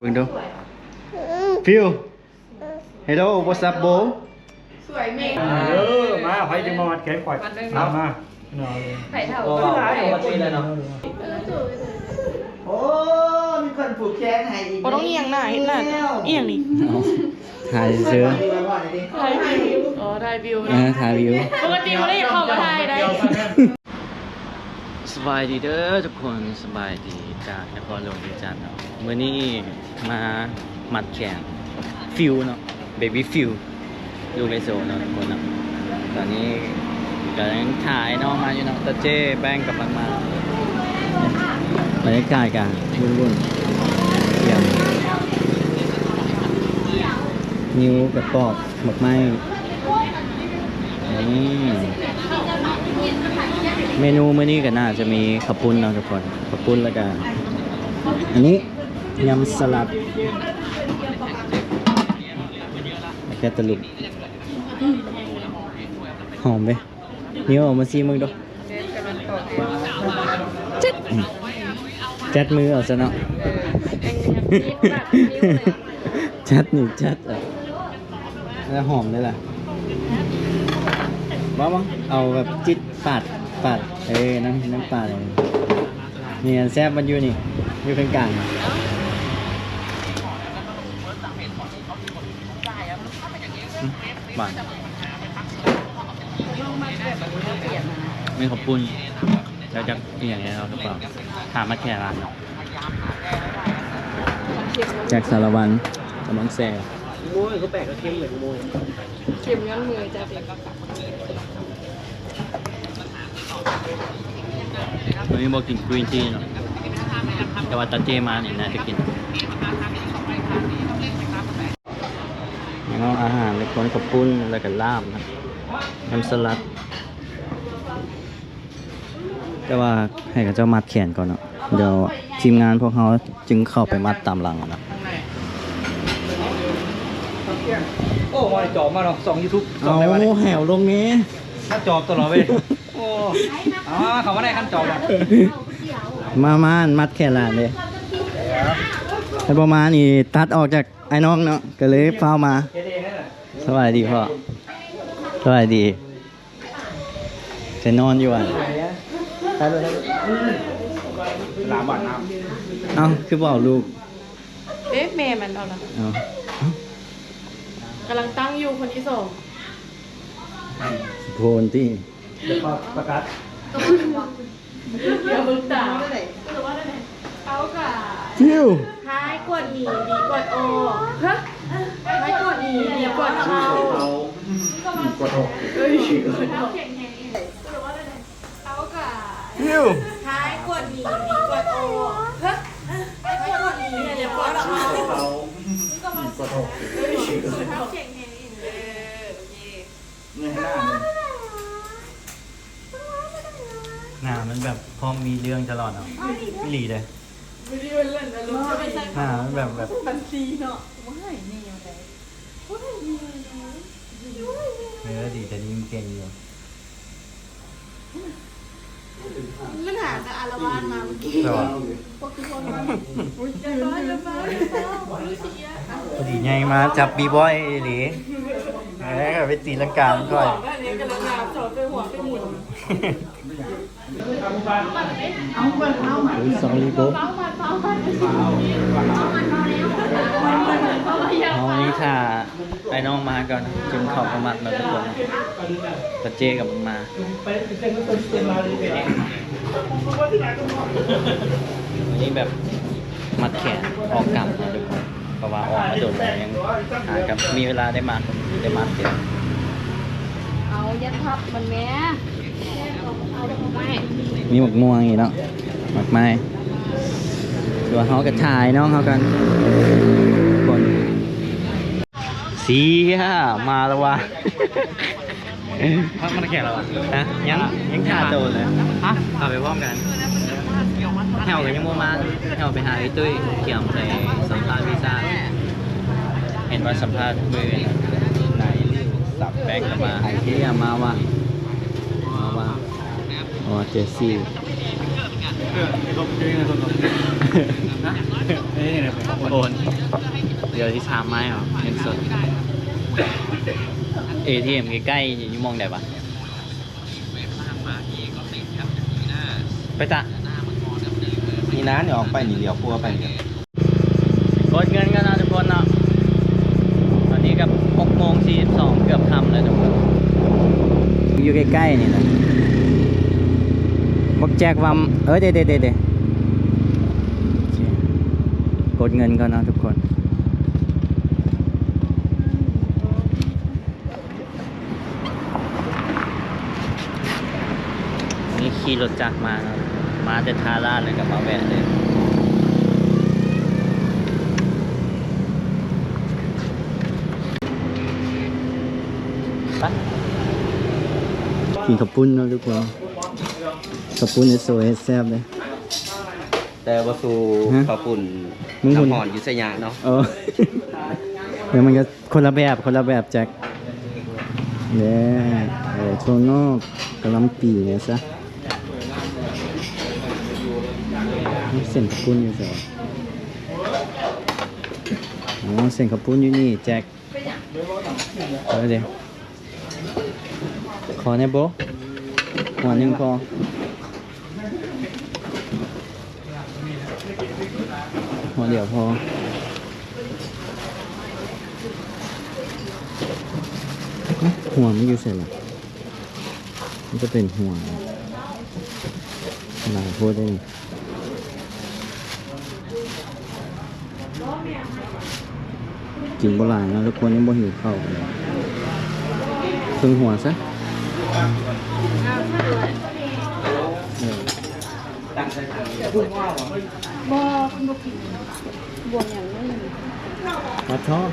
เบิ่งดูฟิว Hello what's up bro สวยเมฆ มาไผ่จะมาวัดแขนขวดมาไผ่เท่า โอ้มีคนผูกแขนให้อีก โอ้ต้องเอียงหน้าเห็นหน้าเอียงนี่ ถ่ายซื้อ ถ่ายวิวอ๋อถ่ายวิวนะ ถ่ายวิว ปกติไม่ได้เข้ามาถ่ายได้ สบายดีเด้อทุกคนสบายดีจากนครหลวงวิจันทร์เนาะมื้อนี้มามัดแขนฟิวเนาะเบบี้ฟิวลูกเลโซเนาะทุกคนเนาะตอนนี้กำลังถ่ายน้องมาอยู่เนาะตาเจ้แป้งกำลังมาบรรยากาศกันวุ่นๆเยี่ยมนิ้วกระปอกหมกไม้เมนูมื้อนี้ก็น่าจะมีข้าวปุ้นเนาะทุกคนข้าวปุ้นแล้วก็อันนี้ยำสลัดแค่ตะลุกหอมไหมนิ้วออกมาซีมึงดูจัดมือเอาซะเนาะจัดนี่จัดอ่ะแล้วหอมได้ล่ะบ้าบ้างเอาแบบจิตปาดน้ำปาดนี่แซ่บมันอยู่นี่อยู่กลางบาดไม่ขอบคุณแล้วจะอย่างเงี้ยเราหรือเปล่าถามมาแค่ร้านเนาะแจ็คสารวันกับน้องแซ่ โม้ยเขาแปลกก็เค็มเหมือนโม้ย เข็มงั้นมือจะเป็น วันนี้บอกกินกรีนทีเนาะแต่ว่าตาเจมาเนี่ยน่าจะกินแล้วอาหารในคนกับปุ้นแล้วก็ลาบนะน้ำสลัดแต่ว่าให้กับเจ้ามัดแขนก่อนเนาะเดี๋ยวทีมงานพวกเขาจึงเข้าไปมัดตามหลังนะ โอ้มาจอบมาเนาะส่องยูทูบส่อง เอา อะไรวะเนี่ย แหวลงนี้ ถ้าจอบตลอดเว้ยโอ้เขาว่าได้ขั้นจอบอ่ะ มามัดแขนหลานเลยแต่ประมาณนี้ตัดออกจากไอ้น้องเนาะก็เลยเฝ้ามา เฮ็ดเองนั่นแหละ สวัสดีพ่อสวัสดีจะนอนอยู่อ่ะ ลาบาดน้ เอ้าคือบอกลูก เอ๊ะแม่มันเอาละ เอ้าก ำลังตั้งอยู่คนที่สอง โพนที่ ำเดี๋ยวเขาประกาศ อย่าบึ้งตาเขากะ ฟิว ท้ายกดหนีดีกดโอฮะท้ายกดหนีดีกดเขา กดหก เอ้ยกดเขาเขากะ ฟิว ท้ายกดหนีดีกดโอฮะท้ายกดหนีดีกดเขา กดหก เขาเก่งแฮงเออโอเค เงินหน้าเนี่ย หน้ามันแบบพอมีเรื่องตลอดเนาะไม่หลีเลย ไม่ได้เป็นเล่นนะลูกไม่ใช่ หน้ามันแบบ บัญชีเนาะ ดีแต่นี่มันเก่งอยู่ มันหาแต่อารวาสมาเมื่อกี้ แต่ว่า พวกทุกคนมาจะบ้าจะบ้าเสีย พอดีไงมาจับบีบอยหลีแล้วไปตีลังกามก่อน อันนี้กำลังงามจอดไปหัวไปหมุน สองลีโก้ห้องนี้ค่ะไอ้น้องมาก่อนจึงเขอบประมัดมาทุกคนตะเจกับมึงมาวันนี้แบบมัดแขนออกกำนะทุกคนเพราะว่าออกมาโดนแล้วยังหากับมีเวลาได้มัดเต็ม เอายัดทับมันแม่เอาดอกไม้ มีหมกม่วงอีกเนาะหมกไม้ส่วนเขากระถ่ายน้องเขากันคนเสียมาแล้ววะ มันแข่งแล้วอ่ะ นะยังขาดโดนเลย ฮะ เอาไปพร้อมกันแถวกันยังโมมาแถวไปหาไอ้ตุ้ยเกี่ยมไปสัมภาษณ์วีซ่าเห็นว่าสัมภาษณ์มือไหนสับแบงค์มาไอ้ที่มาว่ะอ๋อเจสซี่ โอนเดี๋ยวที่ชามไม้เหรอเงินสด ATM ใกล้ๆอยู่มองได้ปะไปจ้ะ มีน้าเนี่ยออกไปนี่เดี๋ยวพัวไปเนี่ย กดเงินกันนะทุกคนเนาะตอนนี้กับ6:42เกือบค่ำแล้วทุกคนอยู่ใกล้ๆนี่นะบอกแจกวัมเดี๋ยวกดเงินก่อนนะทุกคนนี่ขี่รถจักรมานะมาแต่ทาราดเลยกับมาแวะเลยไปกินข้าวปุ้นเนาะทุกคนข้าวปุ้นเอสโซเอสแซ่บเลย แต่ว่าสูข้าวปุ่น มึงหุ่น น้ำหอนยุสยาเนาะ เดี๋ยวมันก็คนละแบบแจ็คเนี่ยโชว์นอกกระลำปีเนี่ยซะเส้นข้าวปุ้นอยู่สิอ๋อเส้นข้าวปุ้นอยู่นี่แจ็คเดี๋ยวขอแน่โบหัวหนึ่งพอหัวเดียวพอหัวมันอยู่เสร็จแล้วมันจะเป็นหัวหลายพูดได้กินโบราณนะทุกคนยังบ่หิวข้าวเลยครึ่งหัวซะบ่กินบวมอย่างนี้ มาชอบ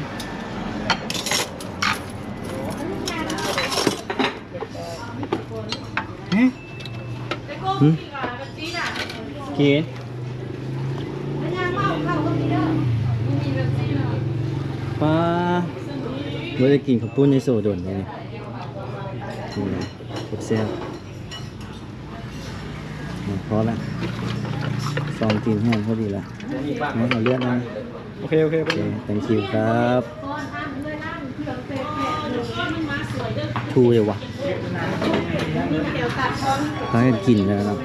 กินป้าเราจะกินข้าวปุ้นในโซดนเลยนี่แซ่บพอละซองกินแห้งพอดีละไม่เอาเลือดนะโอเค thank you ครับทูเลยวะพากันกินแล้วครับ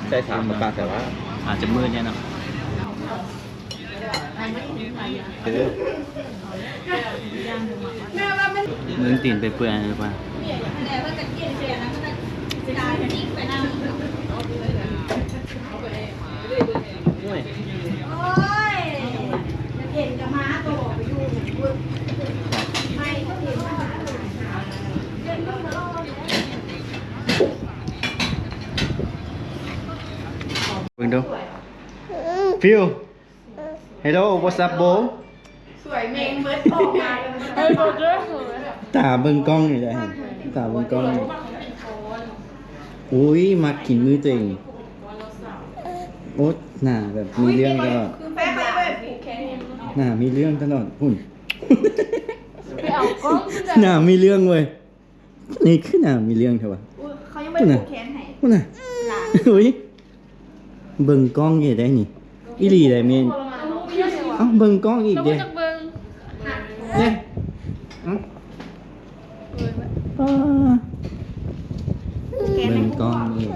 ใช่ถามประกาศแต่ว่า อาจจะมืดเนี่ยเนาะมือตีนไปเปื่อยหรือเปล่าเบิ่งดูฟิว Hello what's up bro สวยเมงเบิร์ดออกมาเลย ตาเบิ่งกล้องนี่ได้ฮะตาเบิ่งกล้องนี่อุ้ยมากินมือตัวเองโอ๊ตหน้าแบบมีเรื่องตลอด คือแป้งไปเลยผูกแขน หน้ามีเรื่องตลอดหุ่น ไปเอากล้อง หน้ามีเรื่องเว้ยนี่คือหน้ามีเรื่องใช่ปะ เขายังไม่ผูกแขนให้ หุ่นน่ะอุ้ยเบิ่งกล้องนี่ได้นี่อีหลีได้แม่นเอ้าเบิ่งกล้องอีกเด้เนี่ยเอ้าเบิ่งกล้องนี่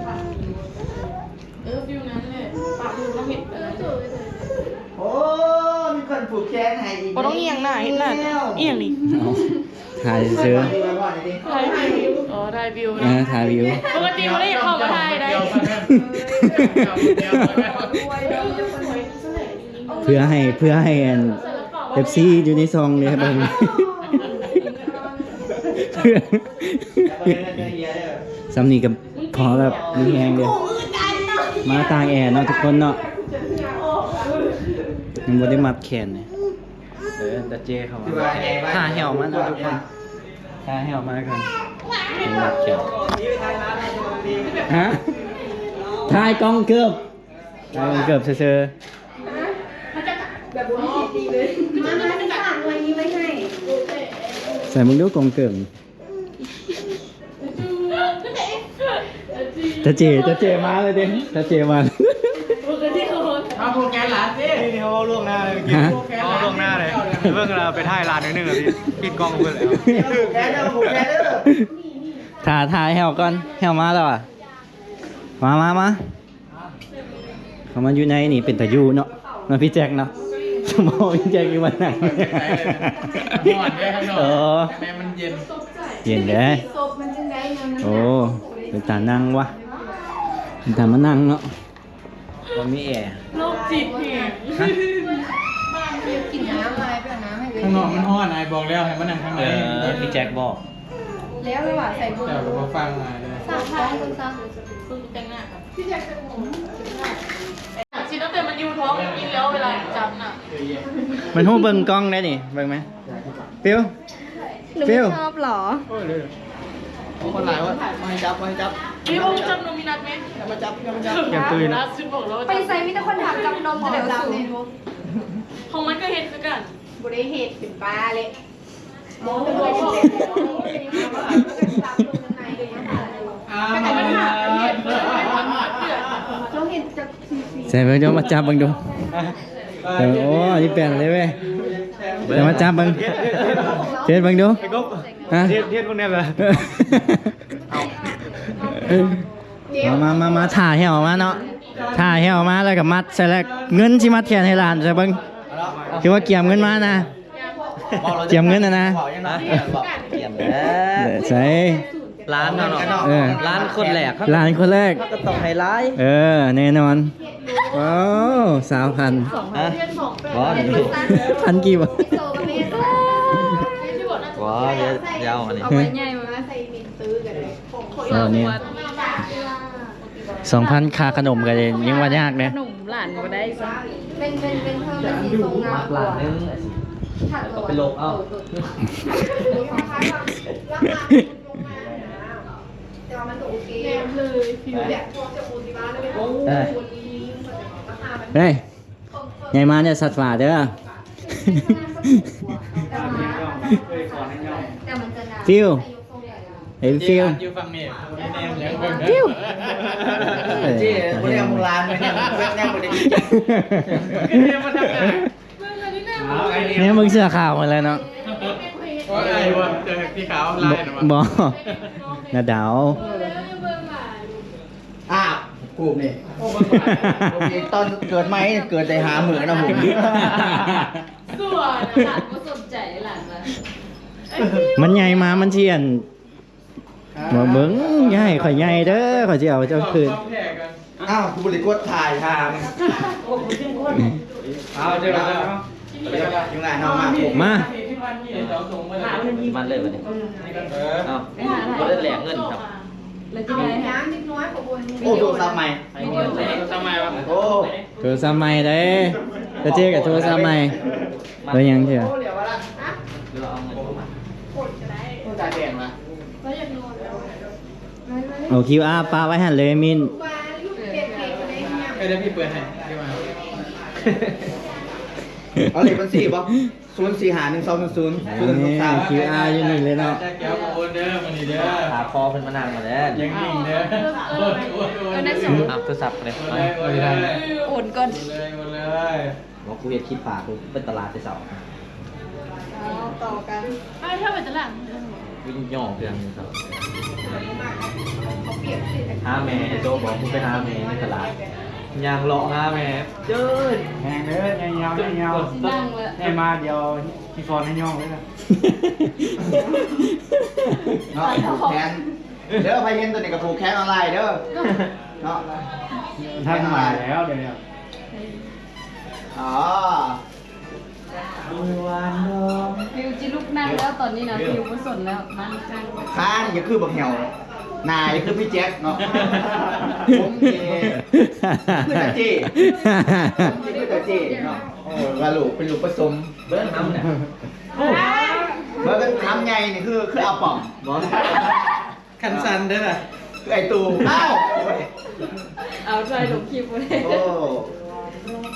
ฟิวนั้นเลยปากดูเราเห็นจุ๊ โอ้มีคนผูกแขนให้อีก ต้องเอียงหน้าเห็นหน้าเอียงนี่ เอาถ่ายซื้อ ถ่ายวิวอ๋อถ่ายวิว ถ่ายวิว ปกติเขาได้เข้ามาถ่ายได้ เพื่อให้อันเอฟซีอยู่ในซองเนี่ยครับซ้ำนี่กับพอแบบมีแหงเดียวมาตางแอร์เนาะทุกคนเนาะมันบ่ได้มัดแขนเนี่ยแต่เจเข้ามาท่าเหี่ยวมาเนาะทุกคนท่าเหี่ยวมากันมัดแขนฮะถ่ายกล้องเกือบเซ่อๆ แบบบนดีเลยมันจะสั่งวันนี้ไว้ให้ แต่มึงดูกงเกิมจะเจมาเลยดิจะเจมา เอาผูกแขนหลานสิ นี่เขาล่วงหน้าเลยกินเขาล่วงหน้าเลยเพิ่งเราไปถ่ายร้านนึงพี่ปิดกล้องเพื่อนแล้ว ผูกแขนเด้อผูกแขนเด้อ ถ่ายแฮวก่อนแฮวมาแล้วอ่ะมาเขามาอยู่ในนี่เป็นตะยูเนาะมาพี่แจ็คเนาะสมองพี่แจ็คอยู่วันไหน นอนด้วยข้างนอก เออ แม่มันเย็น เย็นเด้ ศพมันจังไดเนี่ย โอ้เป็นตานั่งวะเป็นตามานั่งเนาะวันมีแอร์ โรคจิตเนี่ย ฮะ กินน้ำอะไรไปเอาน้ำให้เลย ข้างนอกมันห้อนไอ้บอกแล้วให้มันนั่งข้างใน พี่แจ็คบอก แล้วเลยว่ะใส่บุญ แต่เราฟังมาเลย สามท้องคุณซะคุณแต่งหน้าครับพี่แจ็คเป็นหมูชิ้นตั้งแต่มันอยู่ท้องกินแล้วเวลาจับน่ะ มันหูเบิ่งกล้องได้นี่เบิ่งไหมฟิว หนู ฟิ ไม่ ว ชอบหรอ คนหลายวะมาให้จับมาให้จับ พี่โอ้จับนมมีนัดไหม อย่ามาจับอย่ามาจับ แกตื่น ไปใส่มีแต่คนถามจับนมจะเดี๋ยวสูงของมันก็เห็นคือกัน บริเหตุเป็นป้าเลย มอง บ เป็น ริ ตัว เห พ่อ ตุเป็นป้าเลย แต่มันหาเห็น เราเห็นจากซีซี ใส่เบิ่งเดี๋ยวมาจับเบิ่งดูเดี๋ยวโอ้นี่แปลนเลยเว้ยเดี๋ยวมาจับเบิ่งเทสเบิ่งดู ไอ้กุ๊ก ฮะ เทียนพวกนี้เลย มาถ่ายให้ออกมาเนาะถ่ายให้ออกมาแล้วก็มัดใส่แล้วเงินที่มัดแทนให้หลานใส่เบิ่งคือว่าเกี่ยมเงินมานะเกี่ยมเงินนะ บอกยังไงบอกเกี่ยมแล้ ใส่ ร้านเนาะ เออ ร้านคนแรก หลานคนแรก ก็ต้องไฮไลท์ แน่นอนว้าวสาวพัน ฮะบอส พันกี่บาท โซกับเมซ่า ว้าวยาวอันนี้ เอาไว้ใหญ่มา มาใส่มินซื้อกันเลย เออนี่2,000ค่าขนมกันเลยยังว่ายากเลย ขนมหลานก็ได้ซะ เป็นเพิ่มเป็นสีทรงงามกว่าถัดตัว ไปลบเอ้า แต่ว่ามันโอเค แนมเลยฟิว แบบพวกจะปูติบ้านเลย เฮ้ยใหญ่มาเนี่ยสัตว์ป่าเด้อ แต่มันจะนาน ฟิวเฮ้ยฟิว อยู่ฝั่งนี้แนมยังเบิ่ง ฟิว จี้บริเวณโบราณเลยเนี่ยแน่บริเวณ เนี่ยมาทำงานเอาไอ้เนี่ย เนี่ยมึงเสื้อขาวมาแล้วเนาะ ว่าไอ้วะเจอพี่ขาวลายหน่อย บอนาดาว อ้าวกลุ่มนี่ตอนเกิดไหมเกิดแต่หาเหมือนนะผม ส่วนหลานก็สนใจหลานมา มันใหญ่มามันเชียนมาเบิ้งใหญ่ข่อยใหญ่เด้อข่อยจะเอาเจ้าคืน แพ้กัน อ้าวกูบริกรถ่ายทาง เอาเจอกันแล้ว ยังไงน้องมาผม มา มันเลยวันนี้ เออ อ้าวบริเวณแหลกเงินครับ แล้วจะได้ น้ำนิดน้อยของบน โอ้ดูซับใหม่ ทำไมวะ โอ้ โทรศัพท์ใหม่เด้อจะเจ๊กับโทรศัพท์ใหม่เฮ้ยยังเชียว เหลียวว่าละเดี๋ยวเอาเงินมาต้องจ่ายแบ่งมา เอาคิวอาร์ปาไว้หันเลยมิน ปลาลูกเป็ดเผ็ดอะไรเนี่ย ไอ้เดี๋ยวพี่เปิดให้ดีมา เอาเลขบัญชีป่ะ0451200 นี่คิวอาร์อยู่นี่เลยเนาะ แจ็คแก้วโอนเด้อมันนี่เด้อ หาคอเป็นมานานมาแล้ว ยังนิ่งเด้อโอนโอนโอน ได้ส่ง อ้าวโทรศัพท์เลย โอนเลยโอนเลย โอนก่อน โอนเลย บอกกูเห็นคิดปากกูเป็นตลาดไปเสา ต่อกัน ไอ้ถ้าเป็นตลาด วิ่งย่อเพื่อนเขา เขาเปรียบเสร็จ หาแม่โจบอกกูไปหาแม่ในตลาดยางเลาะหาแม่เจ้ย แหงเด้อยาวๆยาว นั่งเลย ๆให้มาเดี๋ยวพี่ฟอนให้ย่องเลยนะ เนาะผูกแขนเด้อไปเห็นตัวนี้กับผูกแขนออนไลน์เด้อเนาะ ท่านมาแล้วเดี๋ยว อ๋อ ฟิวจิลุกนั่งแล้วตอนนี้นะฟิวไม่สนแล้วนั่งจัง ข้างอย่าคือบักเหี่ยวนายคือพี่แจ็คเนาะผมเพื่อนเจ้เพื่อนเจ้เนาะโอ้ว่าลูกเป็นลูกผสมเบิ้งน้ำเนี่ยเบิ้งน้ำใหญ่นี่คือเอาป่องบอส คันซันเด้อ คือไอตูอ้าว เอาใจลงคลิปเลย โอ้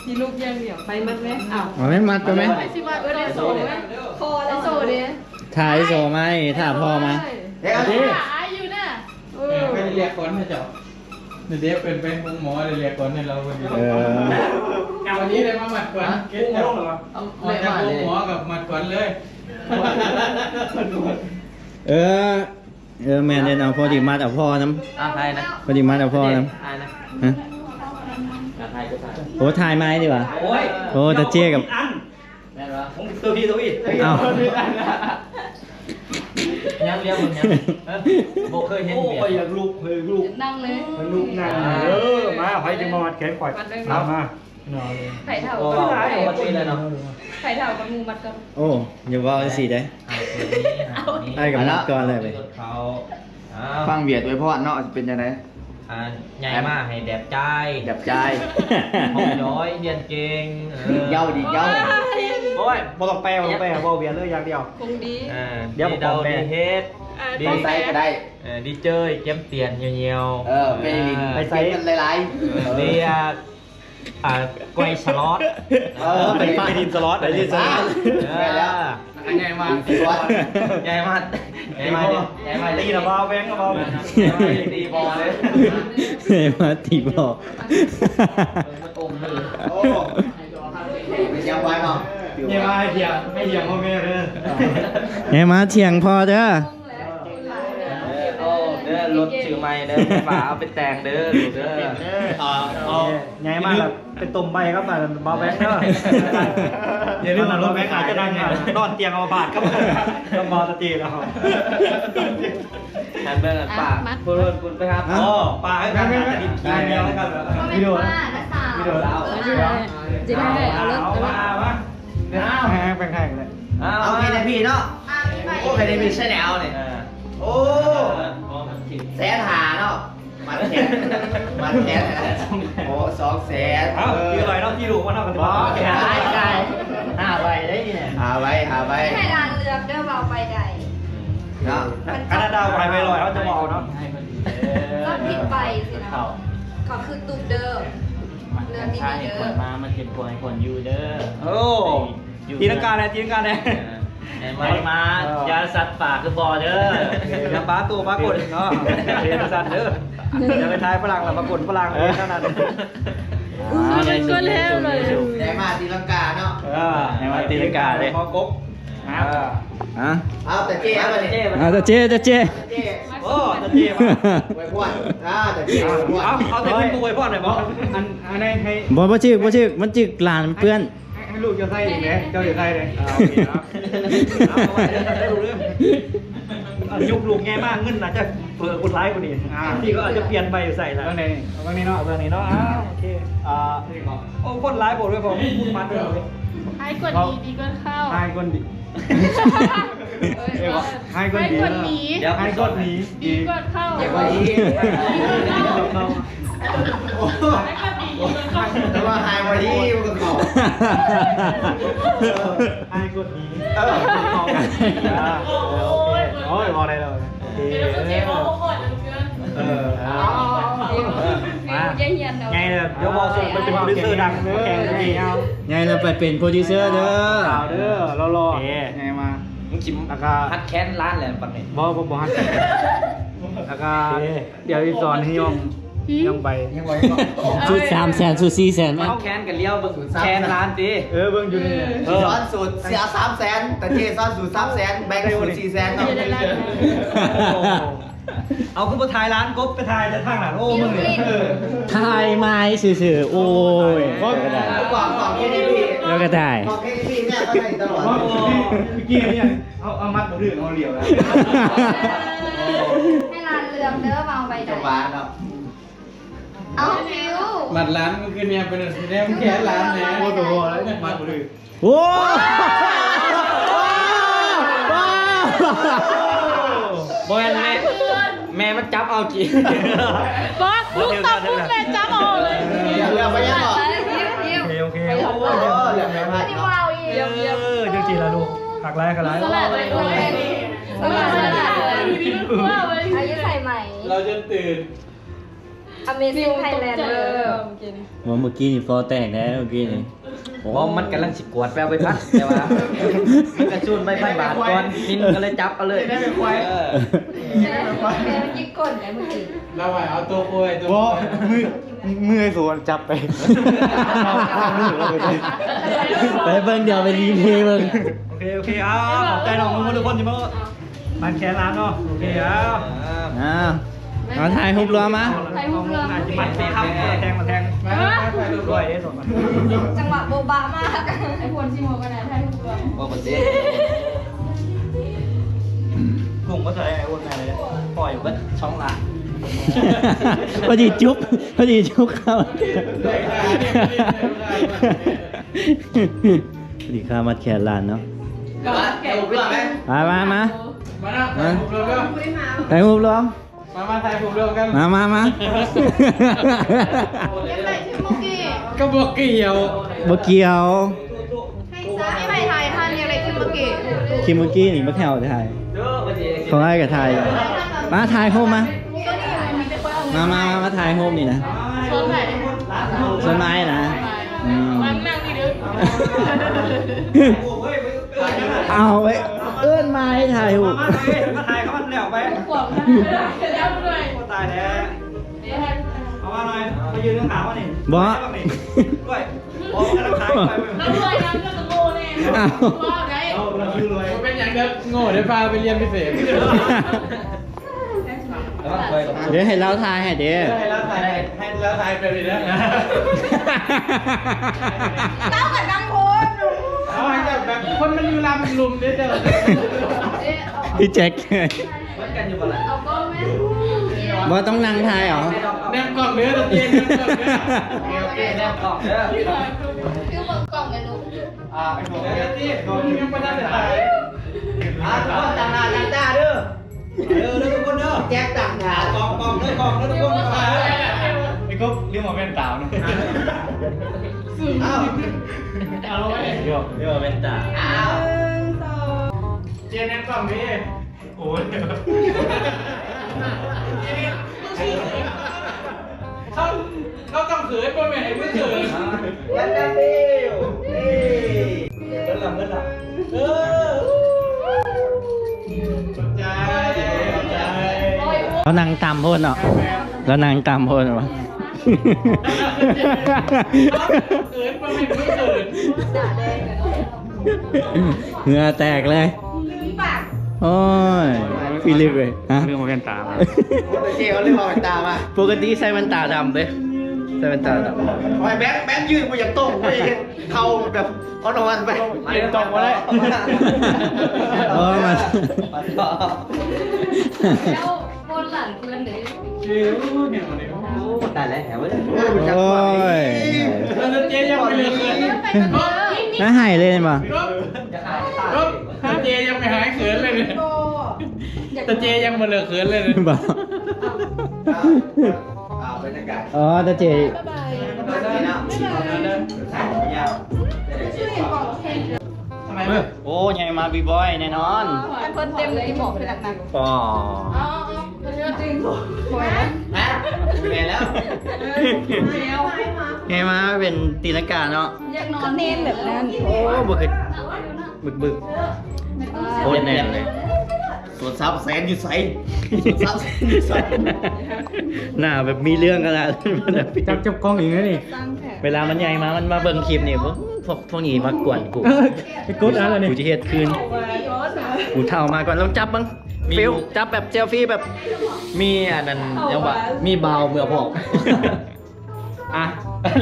จิลุกยังเดี่ยวไปมันไหมอ้าว เอาไม่มัดไปไหม ไปสิว่าได้โซ่ไหมคอแล้วโซ่ดิ ถ่ายโซไหมถ่ายพ่อไหม เด็กเอาดิ ไอ้อยู่น่ะ ไปเรียกคนให้เจ้าเด็กเป็นหมอเรียกคนให้เราวันนี้ เออ วันนี้เลยมาหมัดขวัญเก็ตเจ้าเอาจากหมอกับหมัดขวัญเลย เออแม่เนี่ยเอาพอดีมัดเอาพ่อน้ ไทยนะ ำพอดีมัดเอาพ่อน้ ไทยนะ ำฮะ ไทยก็ไทย โอ้ถ่ายไม้ดีกว่า โอ้ย โอ้ตาเจ๊กับ แม่นวะผมตัวพี่ เอ้า ยังเลี้ยงมึงยังโบเคยเห็นเบียร์ อยากลูกเลยลูก นั่งเลย ลูกนั่งมาไฟจะมาวัดแขนข่อยมาหนอเลย ไข่เท่า โอ้ปกติเลยเนาะ ไข่เท่ากับงูมัดกัน โอ้อย่าว่าสิได้ไอ้กับมัดก่อนเลยไป เขา ฟังเบียดไว้พ่อเนาะเป็นยังไง ใหญ่มากให้แดบใจ ดับใจ ห้องน้อยเรียนเก่ง เย้าดีเย้า โอ้ยบ่ต้องแปลบ่เบียร์เลยอย่างเดียว คงดี เดี๋ยวเดาดีเฮ็ด ดีไซน์ก็ได้ ดีเจยเก็มเตียนเหี่ยว ไปลินไปไซส์กันหลายๆ เรียกกล้วยสล็อต ไปดินสล็อต ไปดินสล็อต ไปแล้ว ใหญ่มาก สล็อต ใหญ่มากใหญ่มากใหญ่มาก ตีนะเบาแบงก็เบา ตีบอลเลย เฮ้ยมาตีบอ มันอมเลย โอ้เป็นยังไงเนาะ เนี่ยมาเถียงไม่เถียงพ่อแม่เลย เฮ้ยมาเถียงพอเด้อ โอ้เด้อรถชื่อใหม่เด้อป่าเอาไปแต่งเด้อเด้อ เอาใหญ่มากแบบเป็นตุ่มใบครับเบาแบงเนาะอย่าลืมรถแบงอาจจะดังไงนอนเตียงเอาบาดครับต้องมอตะจีแล้ว แฮมเบอร์ป่าคุณไปครับ อ๋อปลาให้กันจะดินขี้เดียวให้กันวิดีโอวิดีโอแล้ว จะได้เอารถ เอามาเป็นใครกันเลย เอาเคเดพีเนาะโอ้เคเดพีใช่แนวเนี่ยโอ้แสนหาเนาะมันแขนโอ้200,000 เอ้าที่ลอยเนาะที่รู้ว่าเท่ากัน ได้ 5ใบได้เนี่ย หาไว้ ให้ร้านเลือกเด้อเบาไปใด เนาะ แคนาดาไปไปลอยเขาจะบอกเนาะ ก็ผิดไปสินะก็คือตุกเด้อเรือมี ใช่ เด้ คน อ มามันเห็นคนให้คนอยู่เด้อ โอ้ตีลังกาเลยตีลังกาเลย ไม่มาอย่าสัตว์ป่าคือบอเด้อ อย่าป้าตัวป้ากดเนาะเรียนสัตว์เด้ออย่าไปทายฝรั่งหรอกปรากฏฝรั่งเลยเท่านั้น ก็แล้วเลย ได้มาตีลังกาเนาะ พอกบ อ่ะ เอาแต่เจ๊เอาแต่เจ๊ เอาตาเจ๊ตาเจ๊ โอ้ตะเจี๊ยบ ไว้พวดแต่เจ๊ไว้พวด เอาแต่คุณปูไว้พ่อหน่อยบอกอันนี้ให้ บ่ชื่อมันจึกหลานเพื่อน ให้ลูกจะใส่อีกไหมเจ้าจะใส่เลยโอเคครับเอาไว้ได้รู้เรื่องยุคลูกแง่มากเงินอาจจะเผื่อคนร้ายกว่านี้ที่ก็อาจจะเปลี่ยนไปใส่แล้วเรื่องนี้เนาะเรื่องนี้เนาะโอเคโอ้คนร้ายบอกด้วยผมพูดมันเลย ไอ้กดดีก็เข้า ให้คนดีให้คนดี หนี เดี๋ยวให้คนหนี ดีก็เข้า อย่าว่าดีแต่ว่าไฮวันนี้มันก็ขอ ให้คนหนีโอ้ยบอกได้เลยโอเค เจ๊บอกก่อนเพื่อน มา เย็นเย็น ไงเนี่ยเดี๋ยวบอกส่งไปเป็นโปรดิวเซอร์ดังแข่งกันดีเอา ไงเราไปเป็นโปรดิวเซอร์เด้อ ข่าวเด้อรอไงมา มึงชิม แล้วก็ ฮัดแค้นร้านแหละปังนี่ บอกฮัทแล้วก็เดี๋ยวสอนให้ย่องไป ยังไงก็ ชุด300,000ชุด400,000มั้ย เขาแค้นกันเลี้ยวบึงแค้นร้านดิ เบิ่งอยู่นี่ ซ้อนสูตรเสีย300,000แต่เจ๊ซ้อนสูตร300,000แบ่งสูตร400,000เนาะ เอาขึ้นมาถ่ายร้านกบไปถ่ายแต่ทางหลังโอ้มึงเนี่ย ถ่ายไม้ซื่อๆโอ้ย กล่องเคดีพี แล้วก็ได้ กล่องเคดีพีเนี่ยเขาให้ตลอด เมื่อกี้เนี่ยเอามัดมาดื้อเอาเหลี่ยวแล้ว ให้ร้านเลือกเด้อเบาไปใด จะหวานเนาะ เอาฟิว มัดร้านมันคือเนี่ยเป็นแนวแขนร้านเนี่ยโอ้โหแล้วมัดมาดื้อ โอ้ บอยแม่มันจับเอาจี บอสลูกตบลูกเลยจ้าออกเลย เรือไปยังก่อน โอเค โอ้เรือไปยัง ที่วาวอีก จังจีละลูกหักไล่กันไล่ สลัดเลยด้วยสลัดเลยดีมากเลย อายุใส่ใหม่ เราจะตื่น Amazing Thailander ว่าเมื่อกี้นี่ฟอแตกแล้วเมื่อกี้นี่ เพราะมันกำลังสิกวดแปลไปพัดแต่ว่ามันกระชุนไปบาทก่อนมินก็เลยจับเอาเลยได้เป็นควาย แม่มันยิกก่อนไงเมื่อกี้ เราไปเอาตัวป่วยตัวมือส่วนจับไป ไปเบิ่งเดี๋ยวไปรีเพลย์เบิ่ง โอเคเอาขอบใจน้องมึงทุกคนที่มามันแค่ร้านเนาะโอเคเอา เอาถ่ายรูปรวมมา มันแทงมาแทงด้วยได้ส่งมา จังหวะโบบามาก ไอ้คนชิมหัวกันนะไทยทุกคน บอกมันเด้ กลุ่มก็จะได้ไอ้อ้วนไงเลยปล่อยก็ช่องละ พอดีจุ๊บเข้าพอดีข้ามัดแขนลานเนาะ แกะ มา มาถ่ายผมเร็ว ถ่ายรูปรวม มาถ่ายผมเร็วกัน มา ก็บอกเกี่ยว บ่เกี่ยว ให้ไปถ่ายท่านยังไงขึ้นเมื่อกี้ คิมเมื่อกี้นี่มาแถวถ่ายเขาให้กับถ่ายมาถ่ายโฮมมาถ่ายโฮมนี่นะ ชนไหน ส่วนไม้นะ มันนั่งนี่ดึก เอาไว้เอื้อนไม้ถ่ายรูป มาถ่ายเขามันแล้วไป ขวบนะแล้วด้วย ตายแล้วเอามาหน่อยมายืนข้างขามานี่ด้วยบอกกันแล้วขายไป แล้วด้วยนะก็จะโง่แน่ว่าไง เราคือรวย เป็นอย่างเดียวโง่เดี๋ยวพาไปเรียนพิเศษ เดี๋ยวให้เราถ่ายให้เดี๋ยว ให้แล้วถ่ายไปเลยนะ เล่ากับดังโพน เอาให้แบบคนมันอยู่ลำลุมเด้อเด้อ พี่แจ็ค มันกันอยู่บ่ล่ะ เอาก็แม่ บ่ต้องนั่งถ่ายเหรอ แนมกล่องเนื้อตะเกียงแนมกล่องเนื้อ โอเคแนวกล่องเด้อ คือเบิกกล่องไงลูก ไอ้ผมเนี่ย โดนยังไม่ได้แต่ตาย ทุกคนต่างหน้าต่างตาเด้อทุกคนเด้อแจ็คต่างหน้ากองเด้อกองเด้อทุกคนไอ้กุ๊บเรียกมาเป็นสาวนะเอาไว้ เดี๋ยวเป็นตา เจนแนมกล่องนี้โอ้ยเขาต้องเขินป่ะแม่ไม่เขิน ยันดับเบิลเบิ้ลหลับใจ เขานั่งตามโพดเนาะแล้วนั่งตามโพดวะ เขินป่ะแม่ไม่เขิน เหงื่อแตกเลยโอ้ยพี่ลึกเลยฮะ เรื่องมาเป็นตามา เจ๊เขาเรื่องมาเป็นตามา ปกติใส่แว่นตาดำเลยใส่แว่นตาดำ ทำไมแบงค์ยืนกูอยากต้มกูอยากเข่าแบบอ่อนๆไป เรียนตรงมาเลย โอ้มา แล้วโพนหลังเพื่อนเดี๋ยว ชิวเนี่ยวันนี้ ตายแล้วแหวเลย โอ้ย แล้วเจ๊ยังไม่เลยเขิน น่าหายเลยมั้ย ก็ถ้าเจยังไม่หายเขินเลยเนี่ยแต่เจยังมาเลยเขินเลยเนี่ย บอก บรรยากาศ อ๋อตาเจ นี่นะถ่ายผมยาว ทำไม โอ้ยงมาบีบอยแน่นอน เพิ่นเต็มเลยที่บอกคือหนัก ปอ เอามันเยอะจริง ๆบ่อยนะ เปลี่ยนแล้ว ไงมาเป็นตีลังกาเนาะ อยากนอนเน้นแบบนั้น โอ้บึกบึกโอ้ยแน่เลย ส่วนซับแสนอยู่ใสส่วนซับแสนอยู่ใส หน้าแบบมีเรื่องขนาด จับกล้องอย่างนี้นี่ สร้างแผน เวลามันใหญ่มามันมาเบิ่งคลิปนี่พวกนี้มากวนกู ไอ้กดอะไร กู นี่ จะเฮ็ดคืนกูเท่ามาก่อนลองจับบ้างฟิลจับแบบเซลฟี่แบบ มีอันนั้นยังว่ามีเบาเมื่อพอก อ่ะ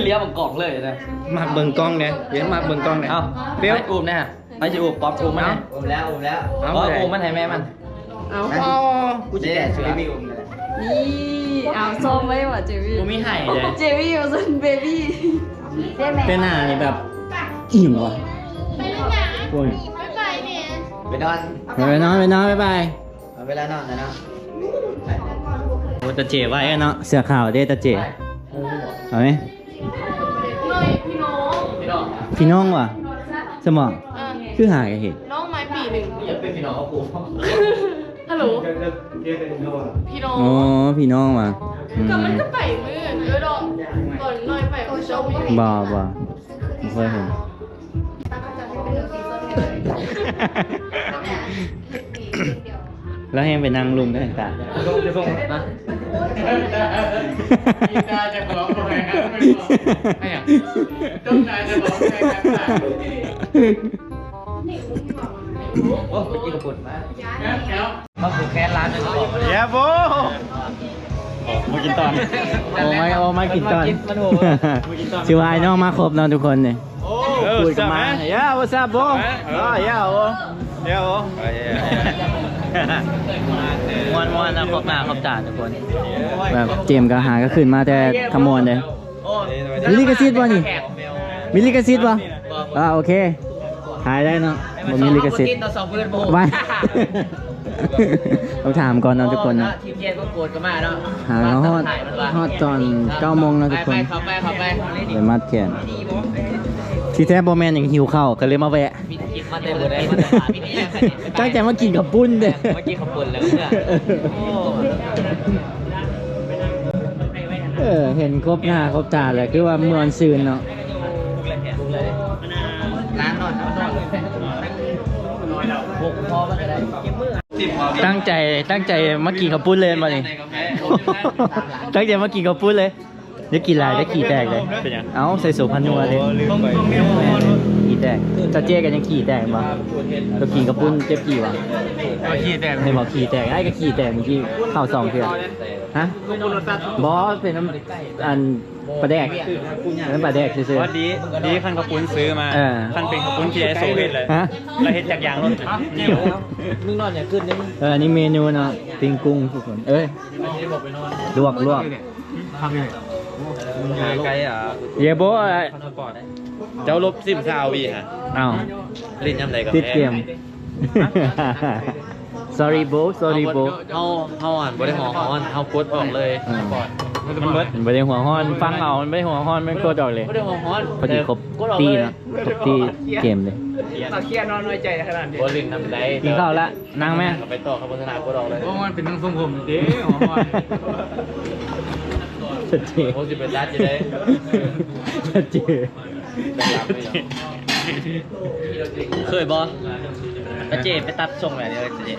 เลี้ยงกล่องเลยนะ มาเบิ่งกล้องเนี่ยเดี๋ยวมาเบิ่งกล้องเนี่ย เอ้า ฟิล ไปอุ้มนะฮะไปจะอุ้มป๊อปอุ้มมัน อุ้มแล้วอุ้มแล้ว เอาอุ้มมันให้แม่มัน อ๋อ กูจะแก่ชื่อพี่อุ้มเลย นี่เอาส้มไว้ว่ะเจวี่ กูมีไห่เลย เจวี่อยู่ส่วนเบบี้ได้ไหม เป็นหน้านี่แบบอิ่มว่ะ ไปเล่นหนัง โอ้ย ไม่ไปเนี่ย ไปนอน ไปนอนบ๊ายบาย เอาเวลานอนนะเนาะ โอ้ตาเจ๋ไว้อะเนาะเสื้อขาวเด้ตาเจ๋เอาไหม เลยพี่น้อง พี่น้องว่ะสมองคือหากันเหตุ น้องไม้ปีหนึ่ง อย่าเป็นพี่น้องกับกู ฮัลโหล เรียกเป็นโน่น พี่น้อง อ๋อพี่น้องว่ะ ก็มันก็ไปมือเยอะดอกก่อนน้อยไปก็ชอบ บ่ไม่เคยเห็น แล้วให้ไปนั่งลุมได้ต่าง จะส่งนะ กีตาร์จะบอกว่าไงครับไม่บอกไม่อยากต้องการจะบอกไงครับ โอ้ไปกินกระปุกมา แล้ว มาผูกแขนร้านนึงก็บอกมาเลย เย้โบมากินตอน โอ้ไม่กินตอน มันโห ชิวายน้องมาครบเนาะทุกคนเนี่ย คุยกันมา Yeah what's up bro yeah bro yeah bro มวนนะครบหน้าครบตาทุกคนแบบเจมส์ก็หาก็ขึ้นมาแต่ขมวนเลยมีลิขสิทธิ์ป่ะนี่มีลิขสิทธิ์ป่ะโอเคถ่ายได้เนาะบ่มีลิขสิทธิ์ ต่อสองเพื่อนโบ ไว้ ต้องถามก่อนเนาะทุกคนเนาะ ทีมเย็นก็โกรธกันมาเนาะ หาฮอดตอน9 โมงเนาะทุกคน เข้าไป เลยมัดแขนที่แท้บ่แม่นยังหิวข้าวก็เลยมาแวะ พี่กินมาเต็มหมดเลยมาเต็มพี่นี่ ตั้งใจมากินกับปุ้นเด้ เมื่อกี้ขับปุ่นแล้วเนี่ย เห็นครบหน้าครบตาเลยคือว่าเมือนซืนเนาะ ร้านนอนหกพอมันก็ได้ ตั้งใจมากินกับปุ้นเลยมานี่ตั้งใจมากินกับปุ้นเลยได้กินหลายได้ขี่แตกเลยเอ้าใส่สูพันนัวเลยขี่แตกจะเจ๊กันยังขี่แตกมาก็กินกับปุ้นเจ็บกี่วะ ขี้แตก ให้บอกขี่แตกไอ้ก็ขี่แตกเมื่อกี้เข้า2 เทื่อฮะบอสเป็นน้ำอันปลาแดกน้ำปลาแดกซื่อ ว่าดีขั้นกระปุ้นซื้อมาขั้นเป็นกระปุ้นที่ไอโซเห็ดเลย ฮะ แล้วเห็ดจากยางรถเหนียว มึงนอนอย่าขึ้นนี่มึง อันนี้เมนูเนาะปิ้งกุ้งทุกคนลวก ทำยังไงไกลอ่ะ เยโบะ เจ้าลบซิมซาวีฮะ อ้าว เล่นยำใดกับ ติดเกม sorry bro เขาอ่านบริหารเขาอ่านเขากดออกเลยมันเบิด มันไม่ได้หัวห้อนฟังเอามันไม่ได้หัวห้อนมันกดออกเลย ไม่ได้หัวฮ้อน พอดีครบตีเนาะครบตีเกมเลย มาเครียดนอนน้อยใจขนาดนี้ บรินทำใด กินข้าวละนั่งไหม ไปต่อเขาโฆษณากดออกเลย เพราะมันเป็นทั้งทรงผมเด้หัวหอน ชัดเจน โอ้สิเป็นรัดจะได้ ชัดเจน เคยบอสเจไปตัดส่งอะไรเดี๋ยวเจ